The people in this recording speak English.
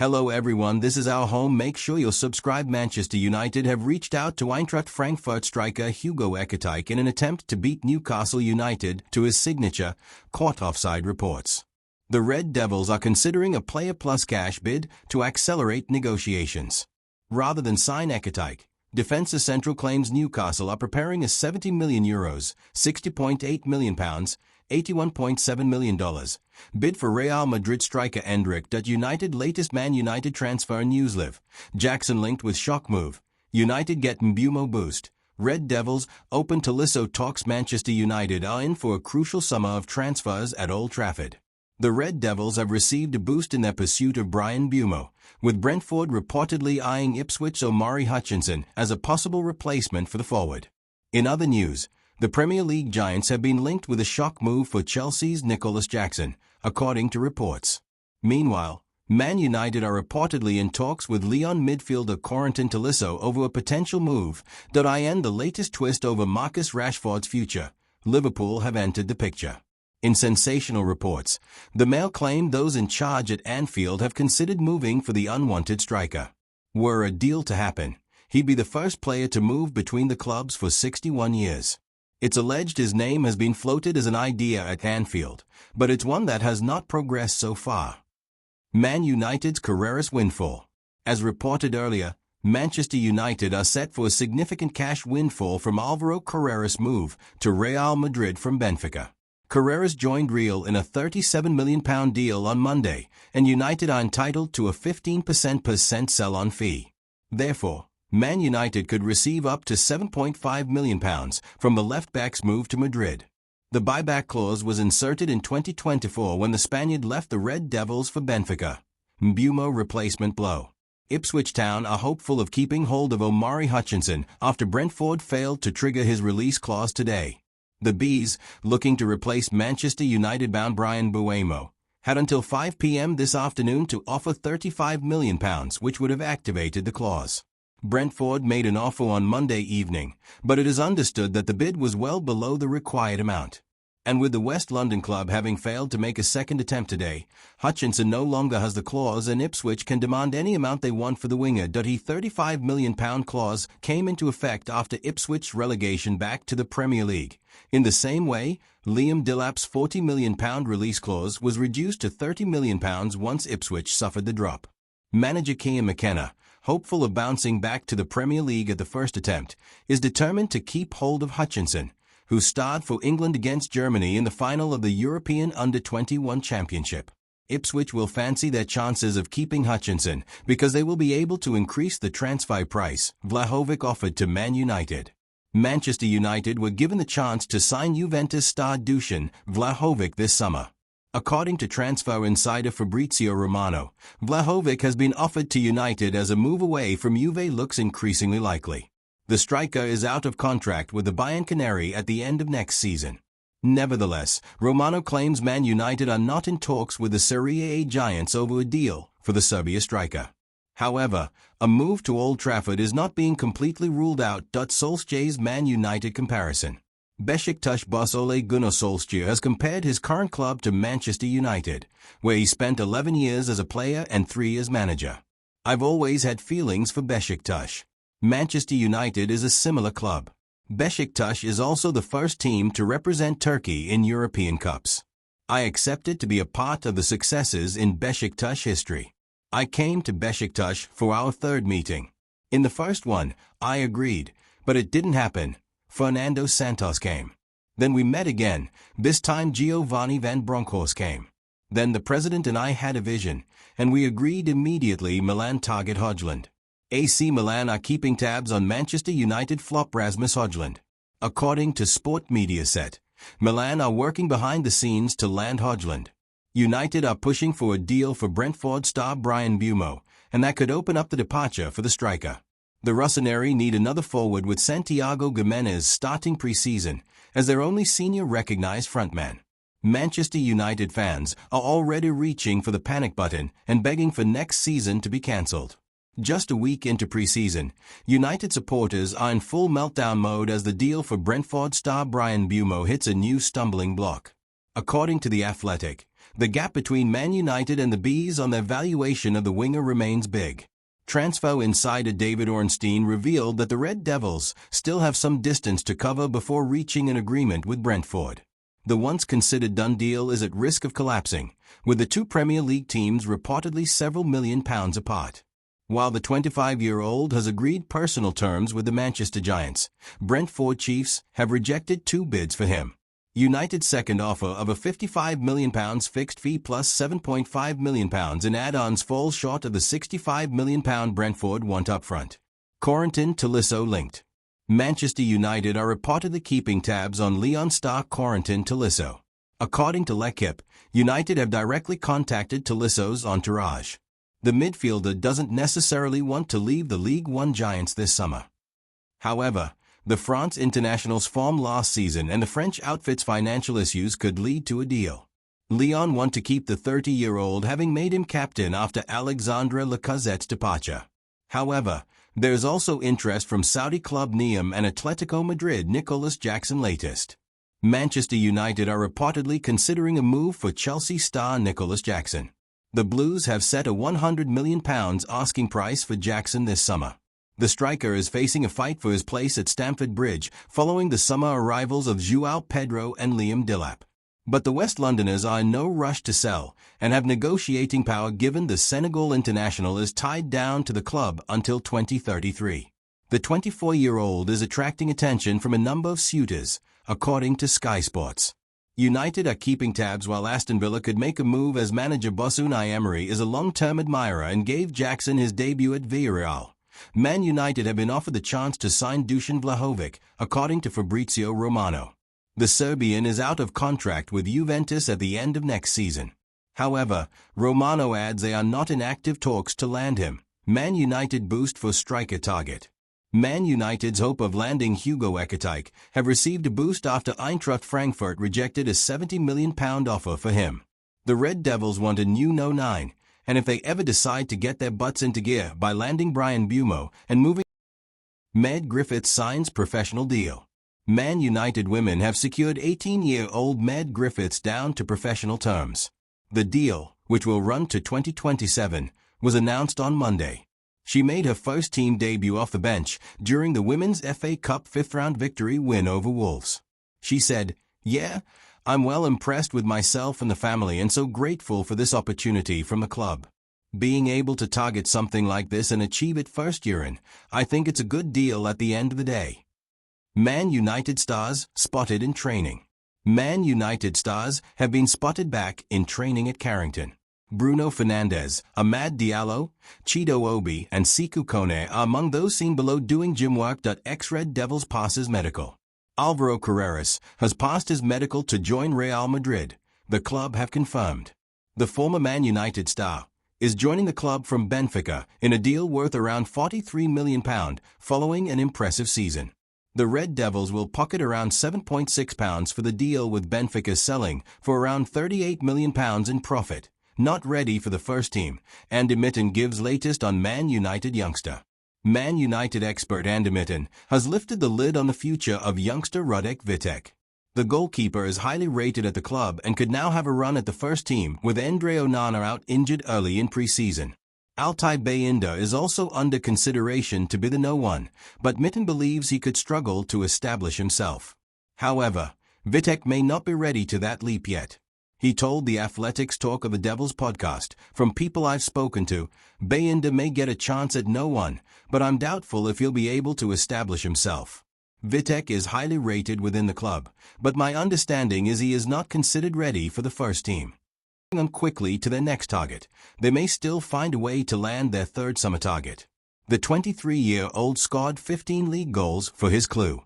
Hello everyone, this is our home. Make sure you're subscribed. Manchester United have reached out to Eintracht Frankfurt striker Hugo Ekitike in an attempt to beat Newcastle United to his signature, caught offside reports. The Red Devils are considering a player plus cash bid to accelerate negotiations. Rather than sign Ekitike, Defensa Central claims Newcastle are preparing a €70 million, £60.8 million, $81.7 million, bid for Real Madrid striker Endrick. United latest Man United transfer news. Liv. Jackson linked with shock move. United get Mbeumo boost. Red Devils open Tolisso talks. Manchester United are in for a crucial summer of transfers at Old Trafford. The Red Devils have received a boost in their pursuit of Bryan Mbeumo, with Brentford reportedly eyeing Ipswich Hutchinson as a possible replacement for the forward. In other news, the Premier League giants have been linked with a shock move for Chelsea's Nicolas Jackson, according to reports. Meanwhile, Man United are reportedly in talks with Lyon midfielder Corentin Tolisso over a potential move. The latest twist over Marcus Rashford's future. Liverpool have entered the picture. In sensational reports, the Mail claimed those in charge at Anfield have considered moving for the unwanted striker. Were a deal to happen, he'd be the first player to move between the clubs for 61 years. It's alleged his name has been floated as an idea at Anfield, but it's one that has not progressed so far. Man United's Carreras windfall. As reported earlier, Manchester United are set for a significant cash windfall from Alvaro Carreras' move to Real Madrid from Benfica. Carreras joined Real in a £37 million deal on Monday, and United are entitled to a 15% sell-on fee. Therefore, Man United could receive up to £7.5 million from the left-back's move to Madrid. The buyback clause was inserted in 2024 when the Spaniard left the Red Devils for Benfica. Mbeumo replacement blow. Ipswich Town are hopeful of keeping hold of Hutchinson after Brentford failed to trigger his release clause today. The Bees, looking to replace Manchester United-bound Bryan Mbeumo, had until 5 p.m. this afternoon to offer £35 million, which would have activated the clause. Brentford made an offer on Monday evening, but it is understood that the bid was well below the required amount. And with the West London club having failed to make a second attempt today, Hutchinson no longer has the clause and Ipswich can demand any amount they want for the winger. His £35 million clause came into effect after Ipswich's relegation back to the Premier League. In the same way, Liam Delap's £40 million release clause was reduced to £30 million once Ipswich suffered the drop. Manager Ian McKenna, hopeful of bouncing back to the Premier League at the first attempt, is determined to keep hold of Hutchinson, who starred for England against Germany in the final of the European Under-21 Championship. Ipswich will fancy their chances of keeping Hutchinson because they will be able to increase the transfer price Vlahovic offered to Man United. Manchester United were given the chance to sign Juventus star Dusan Vlahovic this summer. According to transfer insider Fabrizio Romano, Vlahovic has been offered to United as a move away from Juve looks increasingly likely. The striker is out of contract with the Bayern Canary at the end of next season. Nevertheless, Romano claims Man United are not in talks with the Serie A giants over a deal for the Serbia striker. However, a move to Old Trafford is not being completely ruled out. Solskjaer's Man United comparison. Besiktas boss Ole Gunnar Solskjaer has compared his current club to Manchester United, where he spent 11 years as a player and 3 as manager. I've always had feelings for Besiktas. Manchester United is a similar club. Besiktas is also the first team to represent Turkey in European Cups. I accepted to be a part of the successes in Besiktas history. I came to Besiktas for our third meeting. In the first one, I agreed, but it didn't happen. Fernando Santos came. Then we met again, this time Giovanni Van Bronckhorst came. Then the president and I had a vision, and we agreed immediately. Milan target Hojlund. AC Milan are keeping tabs on Manchester United flop Rasmus Hojlund. According to Sport Mediaset, Milan are working behind the scenes to land Hojlund. United are pushing for a deal for Brentford star Bryan Mbeumo, and that could open up the departure for the striker. The Rossoneri need another forward with Santiago Gimenez starting pre-season as their only senior recognized frontman. Manchester United fans are already reaching for the panic button and begging for next season to be cancelled. Just a week into pre-season, United supporters are in full meltdown mode as the deal for Brentford star Bryan Mbeumo hits a new stumbling block. According to The Athletic, the gap between Man United and the Bees on their valuation of the winger remains big. Transfer insider David Ornstein revealed that the Red Devils still have some distance to cover before reaching an agreement with Brentford. The once considered done deal is at risk of collapsing, with the two Premier League teams reportedly several £million apart. While the 25-year-old has agreed personal terms with the Manchester Giants, Brentford Chiefs have rejected two bids for him. United's second offer of a £55 million fixed fee plus £7.5 million in add-ons falls short of the £65 million Brentford want upfront. Corentin Tolisso linked. Manchester United are reportedly keeping tabs on Lyon star Corentin Tolisso. According to L'Equipe, United have directly contacted Tolisso's entourage. The midfielder doesn't necessarily want to leave the League One giants this summer. However, the France international's form last season and the French outfit's financial issues could lead to a deal. Lyon want to keep the 30-year-old, having made him captain after Alexandre Lacazette's departure. However, there's also interest from Saudi club Nîmes and Atletico Madrid Nicolas Jackson latest. Manchester United are reportedly considering a move for Chelsea star Nicolas Jackson. The Blues have set a £100 million asking price for Jackson this summer. The striker is facing a fight for his place at Stamford Bridge following the summer arrivals of João Pedro and Liam Delap. But the West Londoners are in no rush to sell and have negotiating power given the Senegal international is tied down to the club until 2033. The 24-year-old is attracting attention from a number of suitors, according to Sky Sports. United are keeping tabs while Aston Villa could make a move as manager Unai Emery is a long-term admirer and gave Jackson his debut at Villarreal. Man United have been offered the chance to sign Dusan Vlahovic, according to Fabrizio Romano. The Serbian is out of contract with Juventus at the end of next season. However, Romano adds they are not in active talks to land him. Man United boost for striker target. Man United's hope of landing Hugo Ekitike have received a boost after Eintracht Frankfurt rejected a £70 million offer for him. The Red Devils want a new No. 9, and if they ever decide to get their butts into gear by landing Bryan Mbeumo and moving, Med Griffiths signs professional deal. Man United women have secured 18-year-old Med Griffiths down to professional terms. The deal, which will run to 2027, was announced on Monday. She made her first team debut off the bench during the Women's FA Cup fifth-round victory win over Wolves. She said, "Yeah, I'm well impressed with myself and the family and so grateful for this opportunity from the club. Being able to target something like this and achieve it first year in, I think it's a good deal at the end of the day." Man United stars spotted in training. Man United stars have been spotted back in training at Carrington. Bruno Fernandes, Amad Diallo, Chido Obi, and Sekou Kone are among those seen below doing gym work. Red Devils passes medical. Alvaro Carreras has passed his medical to join Real Madrid, the club have confirmed. The former Man United star is joining the club from Benfica in a deal worth around £43 million following an impressive season. The Red Devils will pocket around £7.6 for the deal, with Benfica selling for around £38 million in profit. Not ready for the first team, Andy Mitten gives latest on Man United youngster. Man United expert Andy Mitten has lifted the lid on the future of youngster Rudek Vitek. The goalkeeper is highly rated at the club and could now have a run at the first team, with Andre Onana out injured early in pre-season. Altay Bayindir is also under consideration to be the No. 1, but Mitten believes he could struggle to establish himself. However, Vitek may not be ready to that leap yet. He told the Athletics Talk of the Devils podcast, "From people I've spoken to, Bayindir may get a chance at No. 1, but I'm doubtful if he'll be able to establish himself. Vitek is highly rated within the club, but my understanding is he is not considered ready for the first team." On quickly to their next target, they may still find a way to land their third summer target. The 23-year-old scored 15 league goals for his clue.